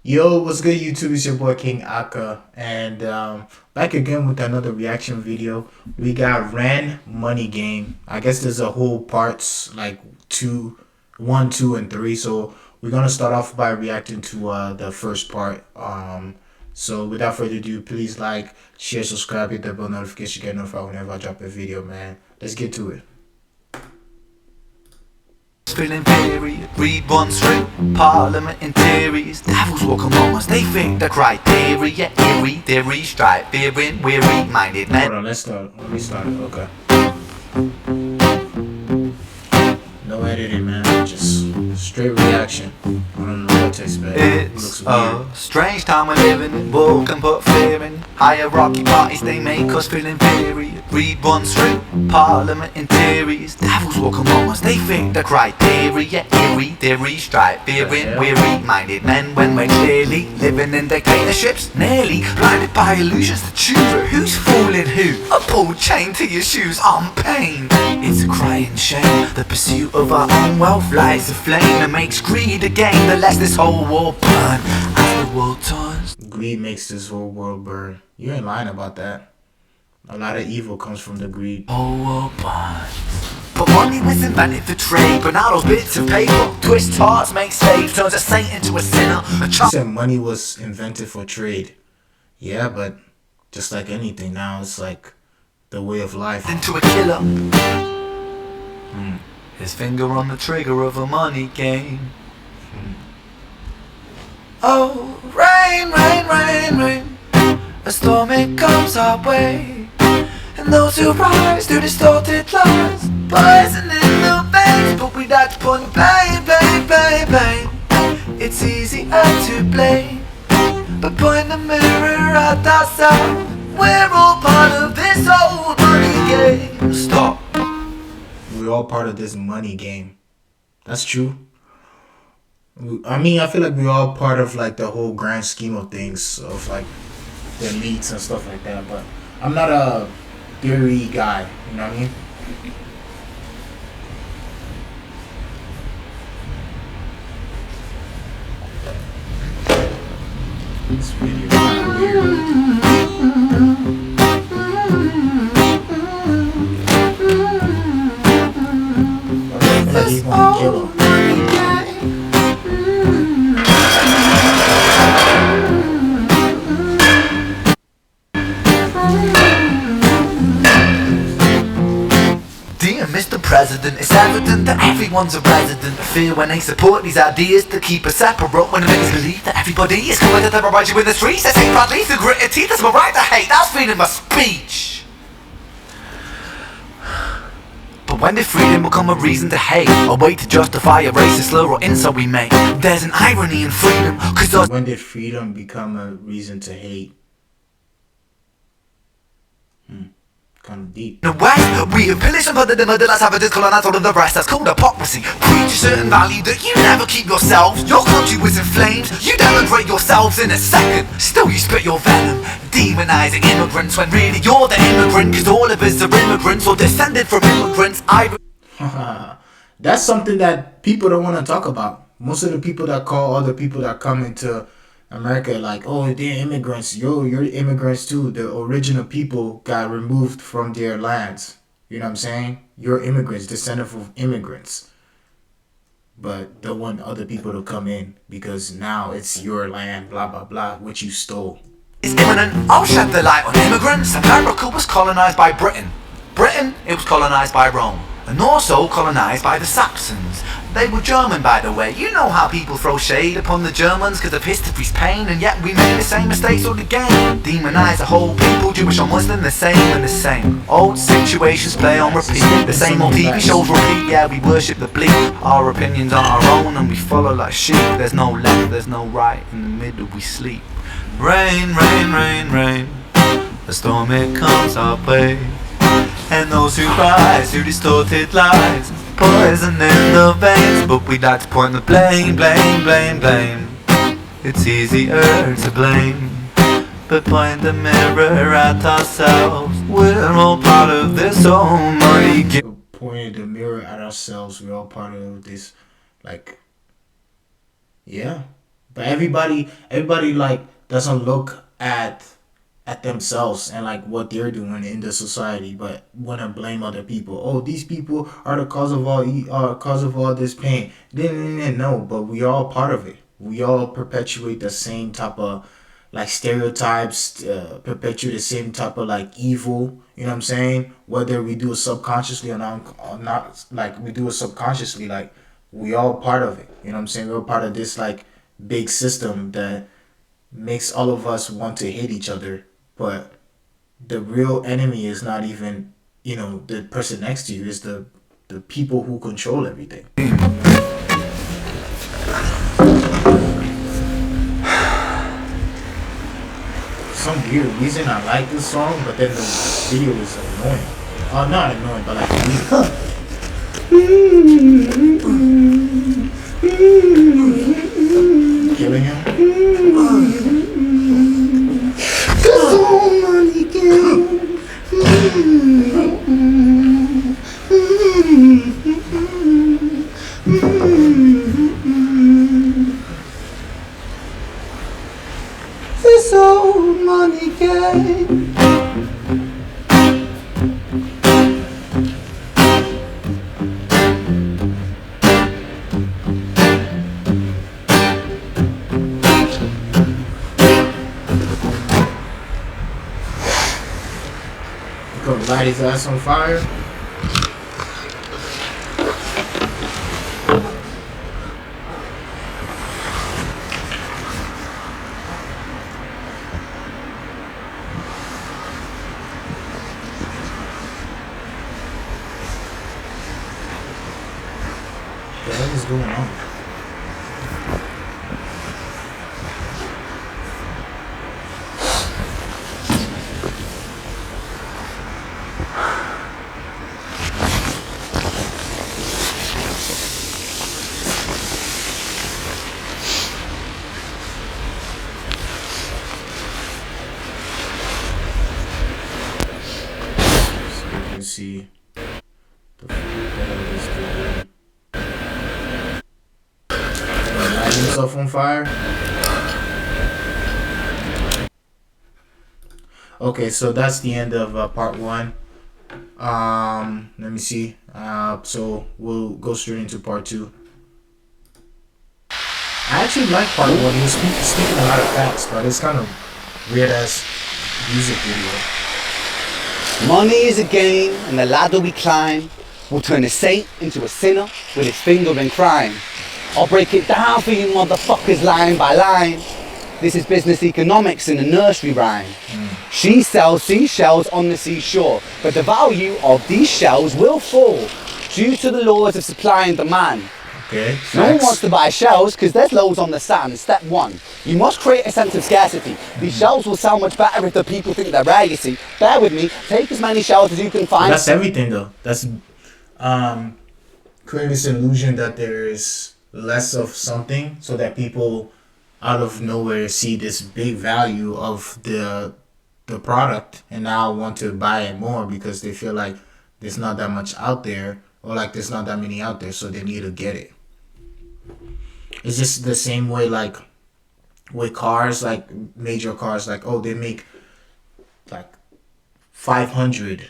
Yo, what's good, YouTube? It's your boy King Aka, and back again with another reaction video. We got Ran Money Game. I guess there's a whole parts like two, one, two, and three. So we're gonna start off by reacting to the first part. So without further ado, please like, share, subscribe, hit the bell notification, get notified whenever I drop a video, man. Let's get to it. Feeling period, read one string, parliament in theories, devils walk among us, they think the criteria, eerie, theory, stripe, fearing, weary, minded men. Hold on, let's start. Let me start it, okay. No editing, man, just straight reaction. I don't know what to expect. It's a strange time we're living in, walk and put fear in, hierarchy parties, they make us feel inferior. Read one string, parliament in theories, devils walk among us, they think the criteria, eerie, theory, stripe, fearing, weary, minded men, when we're clearly living in dictatorships, nearly blinded by illusions to choose who's fooling who. A pulled chain to your shoes on pain. It's a crying shame, the pursuit of our own wealth lights a flame and makes greed a game, the less this whole world burn as the world turns. Greed makes this whole world burn. You ain't lying about that. A lot of evil comes from the greed. Whole world burns. But money was invented for trade, but now those bits of paper twist hearts, make slaves, turns a saint into a sinner. A You said money was invented for trade. Yeah, but just like anything now, it's like the way of life. into a killer. His finger on the trigger of a money game. Oh, rain, rain, rain, rain, a storm it comes our way, and those who rise through distorted lies, poison in the veins, but we like to point blame, blame, blame, blame. It's easier to blame, but point the mirror at ourselves. We're all part of this old money game. Stop. We're all part of this money game. That's true. I mean, I feel like we're all part of like the whole grand scheme of things, of like the elites and stuff like that. But I'm not a theory guy. You know what I mean? This video is kind of weird. He's gonna kill him. Dear Mr. President, it's evident that everyone's a resident of fear when they support these ideas to keep us separate, when it makes believe that everybody is going to terrorize you in the streets. They say proudly through gritted teeth, that's my right to hate, that's freedom of speech. But when did freedom become a reason to hate, a way to justify a racist slur or insult we make? There's an irony in freedom, cause those When did freedom become a reason to hate? Kind of deep. in the West, we have pillaged and plundered and murdered our savages, colonized all of the rest. That's called hypocrisy. Preach a certain value that you never keep yourselves. Your country was in flames, you denigrate yourselves in a second. Still you spit your venom, demonizing immigrants, when really you're the immigrant, cause all of us are immigrants or descended from immigrants. That's something that people don't want to talk about. Most of the people that call other people that come into America like, oh, they're immigrants. Yo, you're immigrants too. The original people got removed from their lands. You know what I'm saying? You're immigrants, descendant from immigrants. But don't want other people to come in because now it's your land, blah, blah, blah, which you stole. It's imminent. I'll shed the light on immigrants. America was colonized by Britain. Britain, it was colonized by Rome. And also colonized by the Saxons. They were German, by the way. You know how people throw shade upon the Germans because of history's pain, and yet we made the same mistakes all again. Demonize the whole people, Jewish or Muslim, the same and the same. Old situations play on repeat. The same old TV shows repeat. Yeah, we worship the bleak. Our opinions are our own and we follow like sheep. There's no left, there's no right. In the middle we sleep. Rain, rain, rain, rain. The storm it comes our way, and those who rise through distorted lies, poison in the veins, but we like to point the blame, blame, blame, blame. It's easier to blame, but point the mirror at ourselves. We're all part of this whole money game. Pointing the mirror at ourselves, we're all part of this, like, yeah, But everybody like doesn't look at themselves and like what they're doing in the society, but want to blame other people. Oh, these people are the cause of cause of all this pain. Then no, but we all part of it. We all perpetuate the same type of like stereotypes, perpetuate the same type of like evil. You know what I'm saying? Whether we do it subconsciously or not, like we do it subconsciously, like we all part of it. You know what I'm saying? We're part of this like big system that makes all of us want to hate each other. But the real enemy is not even, the person next to you. Is the people who control everything. Some weird reason I like this song, but then the video is annoying. Not annoying, but like killing him. This old money game. Gonna light his ass on fire. What the hell is going on? See the hell is doing. Light himself on fire. Okay, so that's the end of part one. Let me see. So we'll go straight into part two. I actually like part one. He was speaking a lot of facts, but it's kind of weird ass music video. Money is a game, and the ladder we climb will turn a saint into a sinner with his finger in crime. I'll break it down for you motherfuckers line by line. This is business economics in a nursery rhyme. She sells seashells on the seashore, but the value of these shells will fall due to the laws of supply and demand. Okay. No one wants to buy shells because there's loads on the sand. Step one, you must create a sense of scarcity. These shells will sell much better if the people think they're rare, you see. Bear with me, take as many shells as you can find. That's everything though. That's creating this illusion that there is less of something so that people out of nowhere see this big value of the product and now want to buy it more because they feel like there's not that much out there or like there's not that many out there, so they need to get it. It's just the same way like with cars, like major cars, like they make like 500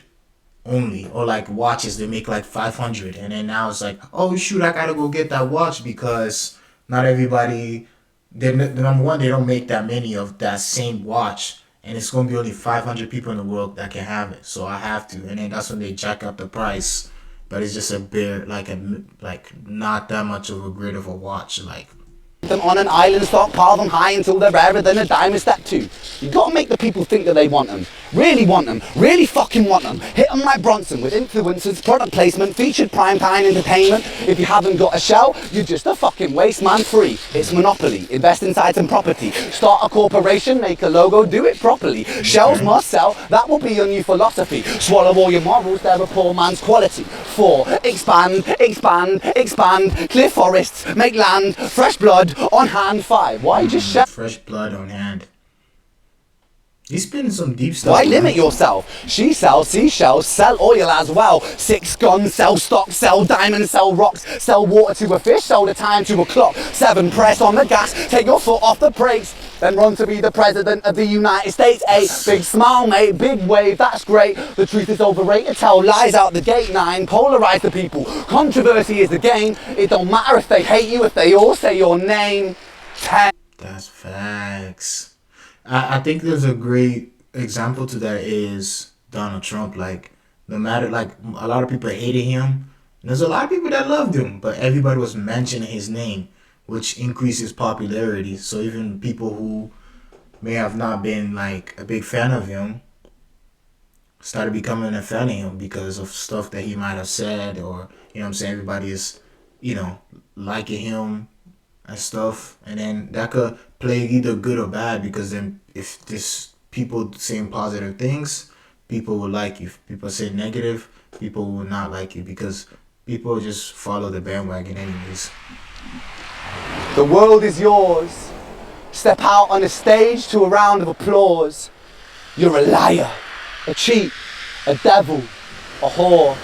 only, or like watches they make like 500, and then now it's like, oh shoot, I gotta go get that watch because not everybody, the number one, they don't make that many of that same watch, and it's gonna be only 500 people in the world that can have it, so I have to, and then that's when they jack up the price. But it's just a bit like not that much of a great of a watch, like. Them on an island, stockpile them high until they're rarer than a dime. Is step two. You gotta make the people think that they want them, really fucking want them. Hit them like Bronson with influencers, product placement, featured primetime entertainment. If you haven't got a shell, you're just a fucking waste man. Free. It's monopoly. Invest inside some property. Start a corporation, make a logo, do it properly. Shells must sell. That will be your new philosophy. Swallow all your morals. They're a poor man's quality. 4. Expand. Clear forests. Make land. Fresh blood on hand. 5. Why just shell? Fresh blood on hand. He's spinning some deep stuff. Why limit yourself? She sells seashells, sell oil as well. 6 guns, sell stock, sell diamonds, sell rocks, sell water to a fish, sell the time to a clock. 7 press on the gas, take your foot off the brakes, then run to be the president of the United States. 8 big smile, mate, big wave, that's great. The truth is overrated, tell lies out the gate. 9 polarize the people, controversy is the game. It don't matter if they hate you, if they all say your name. 10. That's facts. I think there's a great example to that is Donald Trump. Like, no matter, like, a lot of people hated him. There's a lot of people that loved him, but everybody was mentioning his name, which increases popularity. So even people who may have not been like a big fan of him started becoming a fan of him because of stuff that he might have said, or you know what I'm saying, everybody is, you know, liking him and stuff, and then that could play either good or bad, because then if this people saying positive things, people will like you. If people say negative, people will not like you, because people just follow the bandwagon anyways. The world is yours. Step out on the stage to a round of applause. You're a liar, a cheat, a devil, a whore,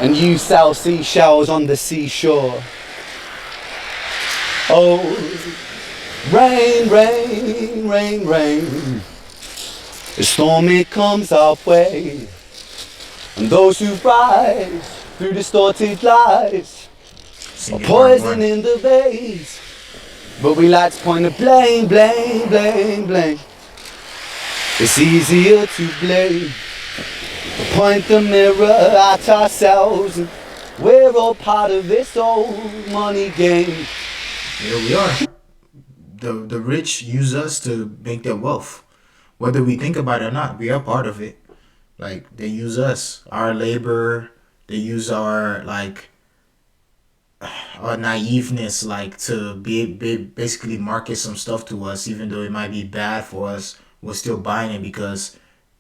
and you sell seashells on the seashore. Oh, rain, rain, rain, rain. The storm, it comes our way. And those who rise through distorted lies are poison in the veins. But we like to point the blame, blame, blame, blame. It's easier to blame. Point the mirror at ourselves. And we're all part of this old money game. Here we are. The rich use us to make their wealth. Whether we think about it or not, we are part of it. Like, they use us, our labor, they use our, like, our naiveness, like, to be basically market some stuff to us, even though it might be bad for us. We're still buying it because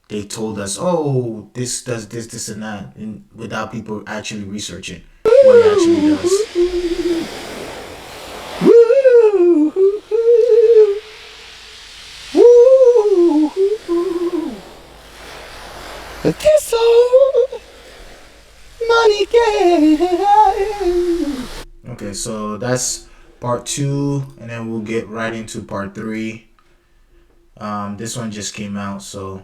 they told us, oh, this does this, and that, and without people actually researching what it actually does. This old money game. Okay, so that's part 2, and then we'll get right into part 3. This one just came out, so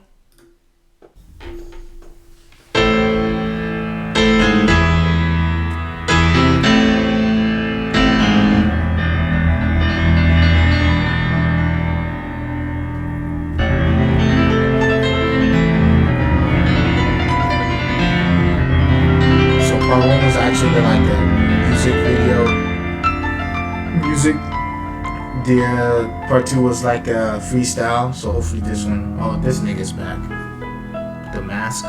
part 1 was actually like a music video. The part 2 was like a freestyle. So hopefully this one. Oh, this nigga's back. The mask.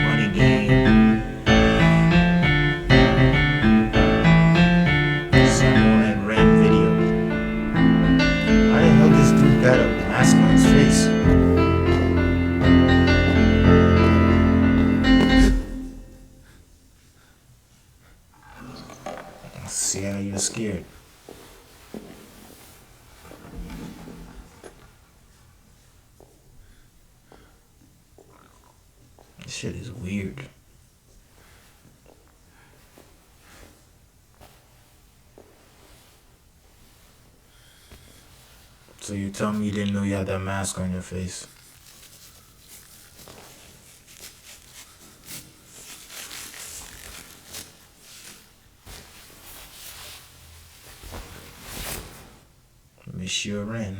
Money game. Samuel and Ren video. Why the hell this dude got a mask on his face? See how you're scared. This shit is weird. So you tell me you didn't know you had that mask on your face? Monsieur Ren.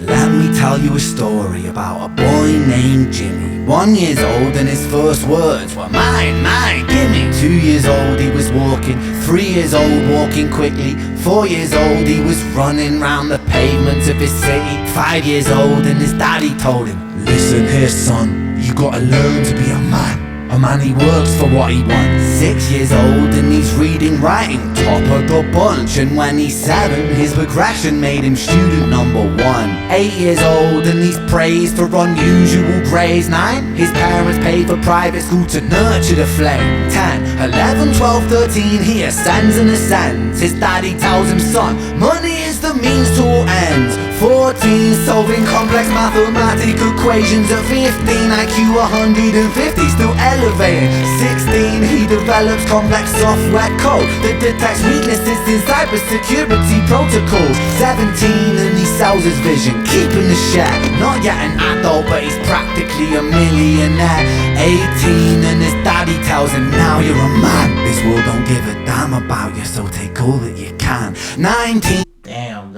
Let me tell you a story about a boy named Jimmy. 1 year old and his first words were mine, mine, gimme. 2 years old he was walking, 3 years old walking quickly. 4 years old he was running round the pavements of his city. 5 years old and his daddy told him, listen here son, you gotta learn to be a man. A man, he works for what he wants. 6 years old and he's reading, writing, top of the bunch. And when he's 7, his progression made him student number 1. 8 years old and he's praised for unusual grades. 9, his parents paid for private school to nurture the flame. 10, 11, 12, 13, he ascends and ascends. His daddy tells him, son, money is the means to all ends. 14, solving complex mathematical equations. At 15, IQ 150, still elevating. 16, he develops complex software code that detects weaknesses in cybersecurity protocols. 17, and he sells his vision, keeping the share. Not yet an adult, but he's practically a millionaire. 18, and his daddy tells him, now you're a man. This world don't give a damn about you, so take all that you can. 19. Damn,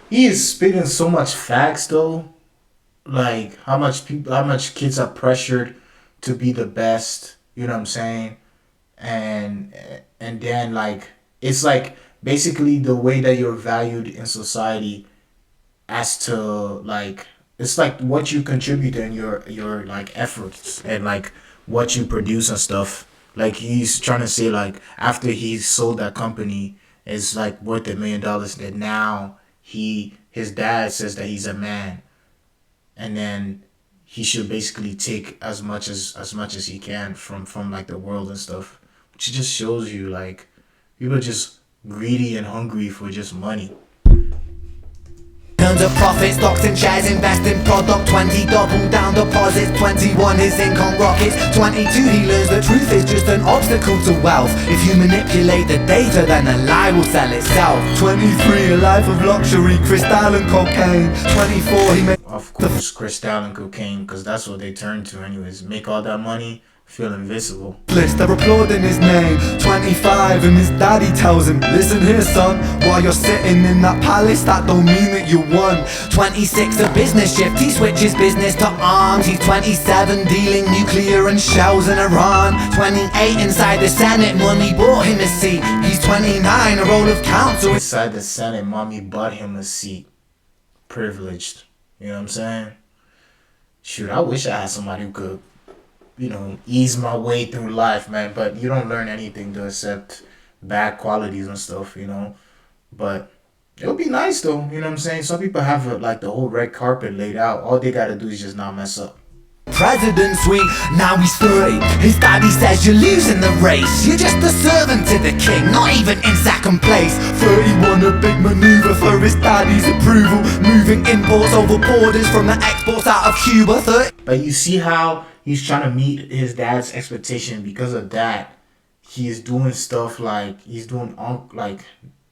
he is spitting so much facts though. Like how much kids are pressured to be the best, you know what I'm saying? And then like it's like basically the way that you're valued in society as to like it's like what you contribute and your like efforts and like what you produce and stuff. Like he's trying to say like after he sold that company it's like worth $1 million that now his dad says that he's a man and then he should basically take as much as he can from like the world and stuff, which just shows you like people are just greedy and hungry for just money. Tons of profit, stocks and shares, invest in product. 20, double down deposits. 21, his income rockets. 22, he learns the truth is just an obstacle to wealth. If you manipulate the data, then a lie will sell itself. 23, a life of luxury, crystal and cocaine. 24, he makes Of course, crystal and cocaine, because that's what they turn to anyways. Make all that money, feel invisible. list, they're applauding his name. 25 and his daddy tells him, listen here son, while you're sitting in that palace that don't mean that you won. 26 a business shift, he switches business to arms. He's 27 dealing nuclear and shells in Iran. 28 inside the Senate, money bought him a seat. He's 29, a role of counsel inside the Senate, mommy bought him a seat. Privileged, you know what I'm saying? Shoot, I wish I had somebody who could, you know, ease my way through life, man. But you don't learn anything to accept bad qualities and stuff, you know. But it would be nice though, you know what I'm saying? Some people have like the whole red carpet laid out. All they gotta do is just not mess up. President sweet, now he's 30. His daddy says you're losing the race. You're just a servant to the king, not even in second place. 31, a big maneuver for his daddy's approval. Moving imports over borders from the exports out of Cuba. 30. But you see how he's trying to meet his dad's expectation. Because of that, he is doing stuff like he's doing like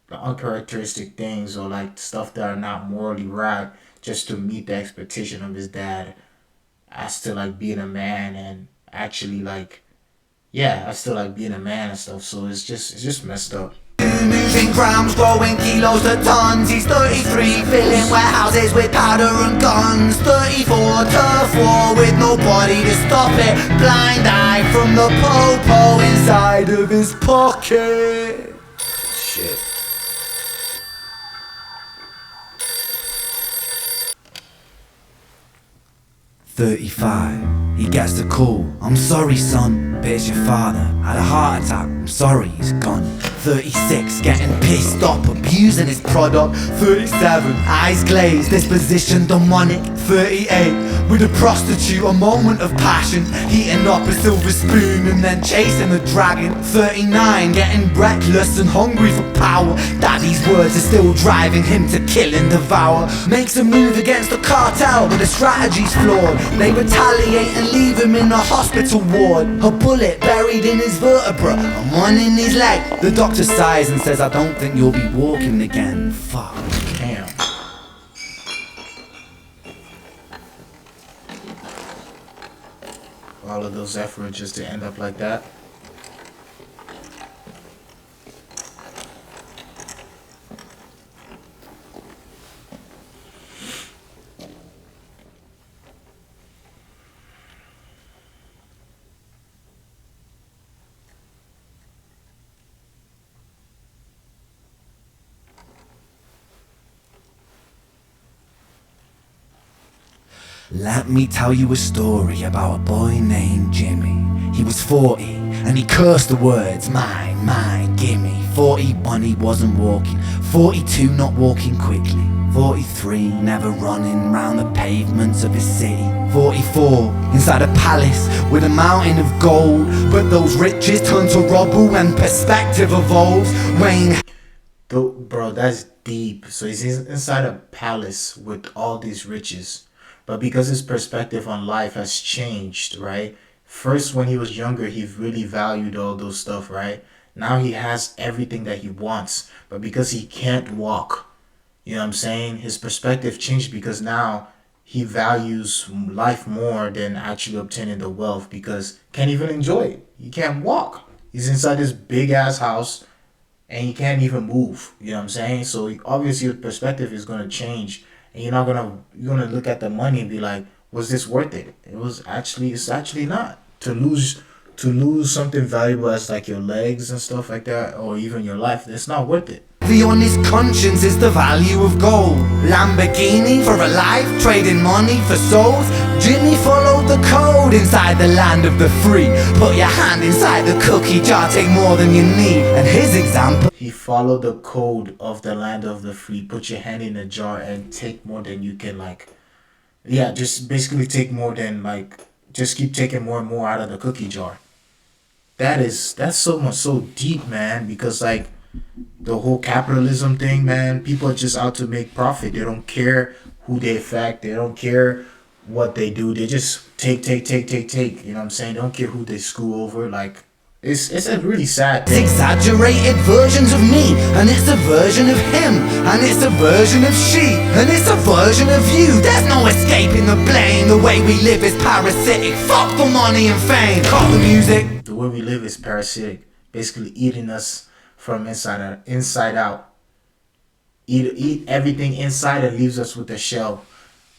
the uncharacteristic things or like stuff that are not morally right just to meet the expectation of his dad as to like being a man and actually like as to like being a man and stuff. So it's just messed up. Moving grams, growing kilos to tons. He's 33, filling warehouses with powder and guns. 34, turf war with nobody to stop it. Blind eye from the popo inside of his pocket. Shit. $35, he gets the call. I'm sorry son, but it's your father. Had a heart attack, I'm sorry, he's gone. 36, getting pissed off, abusing his product. 37, eyes glazed, disposition demonic. 38, with a prostitute, a moment of passion. Heating up a silver spoon and then chasing a dragon. 39, getting reckless and hungry for power. Daddy's words are still driving him to kill and devour. Makes a move against the cartel, but the strategy's flawed. They retaliate and leave him in a hospital ward. A bullet buried in his vertebra and one in his leg. The doctor sighs and says, I don't think you'll be walking again. Fuck. Damn. All of those efforts just to end up like that. Let me tell you a story about a boy named Jimmy. He was 40 and he cursed the words, mine, gimme. 41 he wasn't walking, 42 not walking quickly, 43 never running round the pavements of his city, 44 inside a palace with a mountain of gold. But those riches turn to rubble when perspective evolves. Weighing Bro, that's deep. So he's inside a palace with all these riches. But because his perspective on life has changed, right? First, when he was younger, he really valued all those stuff, right? Now he has everything that he wants. But because he can't walk, you know what I'm saying? His perspective changed because now he values life more than actually obtaining the wealth because can't even enjoy it. He can't walk. He's inside this big ass house and he can't even move. You know what I'm saying? So obviously your perspective is gonna change, and you're gonna look at the money and be like, was this worth it? It's actually not. To lose something valuable as like your legs and stuff like that, or even your life, it's not worth it. on his conscience is the value of gold. Lamborghini for a life, trading money for souls. Jimmy followed the code inside the land of the free. Put your hand inside the cookie jar, take more than you need. And his example, He followed the code of the land of the free. Put your hand in a jar and take more than you can, like, yeah, just basically take more than, like, just keep taking more and more out of the cookie jar. That's so much, so deep, man, because like the whole capitalism thing, man, people are just out to make profit. They don't care who they affect. They don't care what they do. They just take. You know what I'm saying? They don't care who they screw over. Like, it's a really sad thing. exaggerated versions of me, and it's a version of him, and it's a version of she, and it's a version of you. There's no escaping the blame. The way we live is parasitic. Fuck the money and fame. Cut the music. The way we live is parasitic, basically eating us from inside out. Eat everything inside and leaves us with a shell,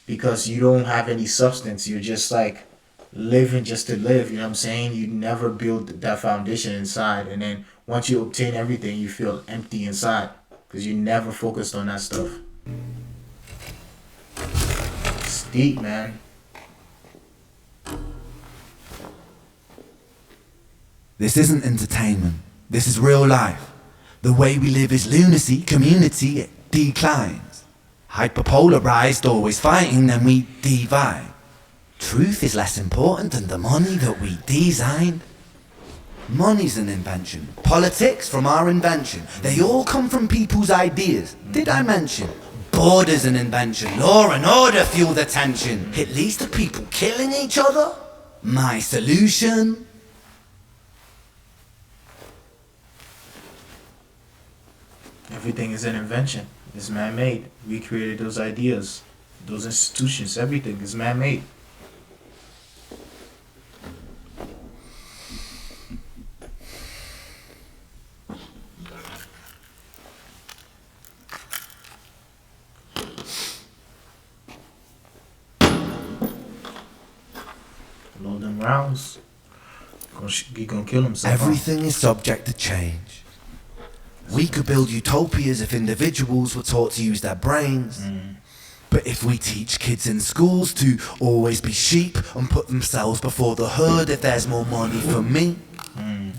because you don't have any substance. You're just like living just to live. You know what I'm saying? You never build that foundation inside, and then once you obtain everything, you feel empty inside because you never focused on that stuff. It's deep, man. This isn't entertainment. This is real life. The way we live is lunacy. Community, it declines. Hyperpolarized, always fighting, then we divide. Truth is less important than the money that we designed. Money's an invention. Politics from our invention. They all come from people's ideas. Did I mention? Border's an invention. Law and order fuel the tension. It leads to people killing each other. My solution? Everything is an invention. It's man-made. We created those ideas, those institutions. Everything is man-made. Load them rounds. He gonna kill himself. Everything is subject to change. We could build utopias if individuals were taught to use their brains. But if we teach kids in schools to always be sheep and put themselves before the herd, if there's more money for me, then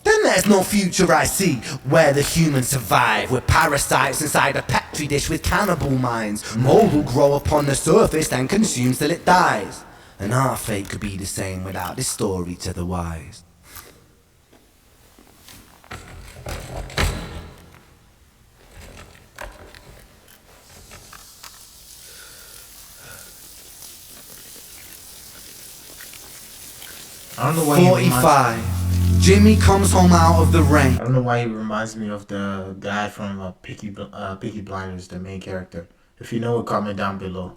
there's no future I see where the humans survive. We're parasites inside a petri dish with cannibal minds. Mold will grow upon the surface, then consumes till it dies. And our fate could be the same without this story to the wise. I don't know why. 45. Jimmy comes home out of the rain. I don't know why he reminds me of the guy from Peaky Blinders, the main character. If you know it, comment down below.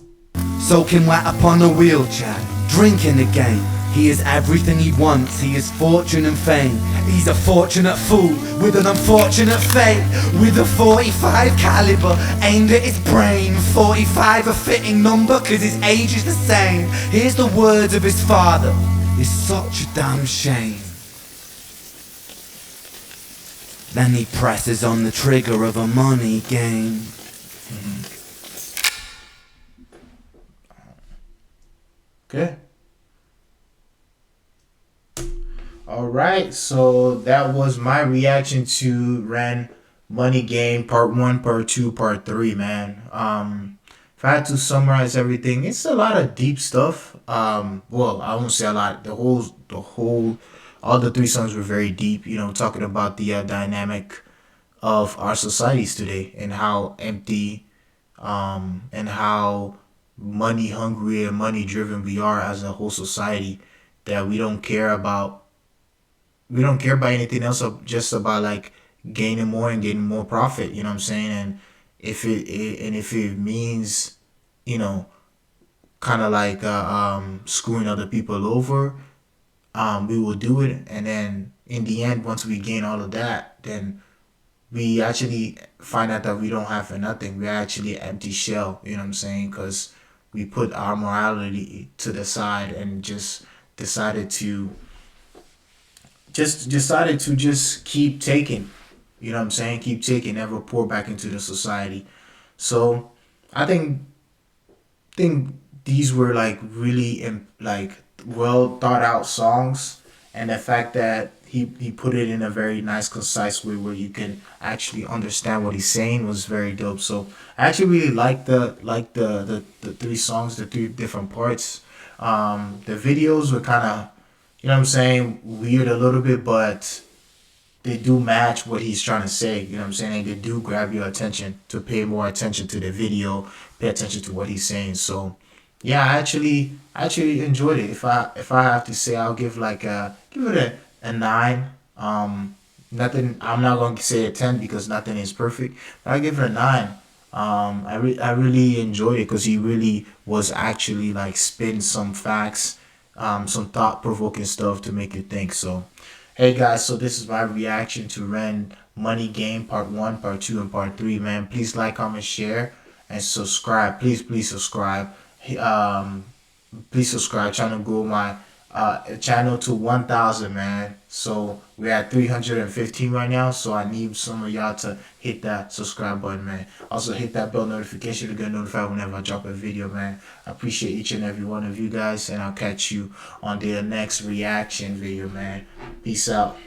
Soaking wet upon a wheelchair, drinking again. He is everything he wants, he is fortune and fame. He's a fortunate fool with an unfortunate fate. With a 45 caliber aimed at his brain. 45 a fitting number cause his age is the same. Here's the words of his father, it's such a damn shame. Then he presses on the trigger of a money game. Okay. All right. So that was my reaction to Ren Money Game Part One, Part Two, Part Three. Man. If I had to summarize everything, it's a lot of deep stuff. Well, I won't say a lot. All the three songs were very deep. You know, talking about the dynamic of our societies today and how empty, and how money hungry and money driven we are as a whole society. That we don't care about anything else, just about like gaining more and getting more profit. You know what I'm saying? And if it means, you know, kind of like screwing other people over, we will do it. And then in the end, once we gain all of that, then we actually find out that we don't have for nothing. We're actually an empty shell. You know what I'm saying? Because we put our morality to the side and decided to decided to just keep taking. You know what I'm saying? Keep taking, never pour back into the society. So I think these were like really like well thought out songs, and the fact that he put it in a very nice concise way where you can actually understand what he's saying was very dope. So I actually really like the three songs, the three different parts. The videos were kind of, you know what I'm saying, weird a little bit, but they do match what he's trying to say. You know what I'm saying? They do grab your attention to pay more attention to the video, pay attention to what he's saying. So yeah, I actually enjoyed it. If I have to say, I'll give it a nine. Nothing. I'm not going to say a 10 because nothing is perfect. But I give it a nine. I really enjoyed it because he really was actually like spitting some facts, some thought provoking stuff to make you think. So hey guys, so this is my reaction to Ren Money Game Part 1, Part 2, and Part 3, man. Please like, comment, share, and subscribe. Please subscribe. Um, please subscribe. Trying to grow my channel to 1,000, man. So we're at 315 right now. So I need some of y'all to hit that subscribe button, man. Also hit that bell notification to get notified whenever I drop a video, man. I appreciate each and every one of you guys, and I'll catch you on the next reaction video, man. Peace out.